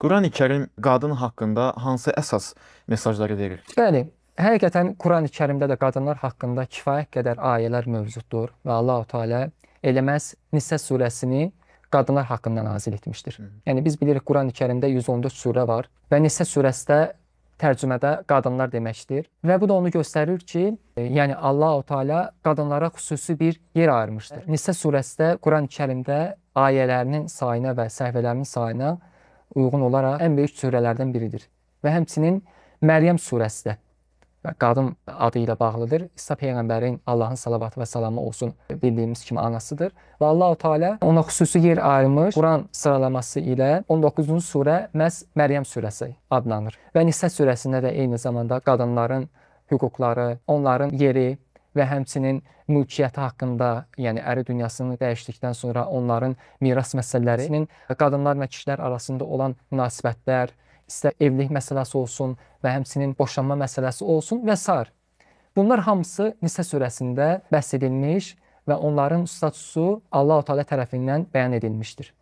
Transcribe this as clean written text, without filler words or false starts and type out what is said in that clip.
Qurani-Kərim qadın haqqında hansı əsas mesajları verir? Bəli, həqiqətən Qurani-Kərimdə də qadınlar haqqında kifayət qədər ayələr mövcuddur və Allahu Teala eləməz Nisə surəsini qadınlar haqqında nazil etmişdir. Yəni biz bilirik Qurani-Kərimdə 114 surə var və Nisə surəsi də tərcümədə qadınlar deməkdir və bu da onu göstərir ki, yəni Allahu Teala qadınlara xüsusi bir yer ayırmışdır. Nisə surəsi də Qurani-Kərimdə ayələrinin sayına və səhifələrinin sayına uyğun olaraq ən böyük surələrdən biridir. Və həmçinin Məryəm surəsi də qadın adı ilə bağlıdır. İsa peyğəmbərin Allahın salavatı və salamı olsun bildiyimiz kimi anasıdır. Və Allahu Teala ona xüsusi yer ayırmış. Quran sıralaması ilə 19-cu surə məhz Məryəm surəsi adlanır. Və Nisə surəsində də eyni zamanda qadınların hüquqları, onların yeri və həmçinin mülkiyyəti haqqında, yəni əri dünyasını dəyişdikdən sonra onların miras məsələlərinin, qadınlar və kişilər arasında olan münasibətlər, istər evlilik məsələsi olsun və həmçinin boşanma məsələsi olsun və s. Bunlar hamısı Nisə surəsində bəhs edilmiş və onların statusu Allah-u Teala tərəfindən bəyan edilmişdir.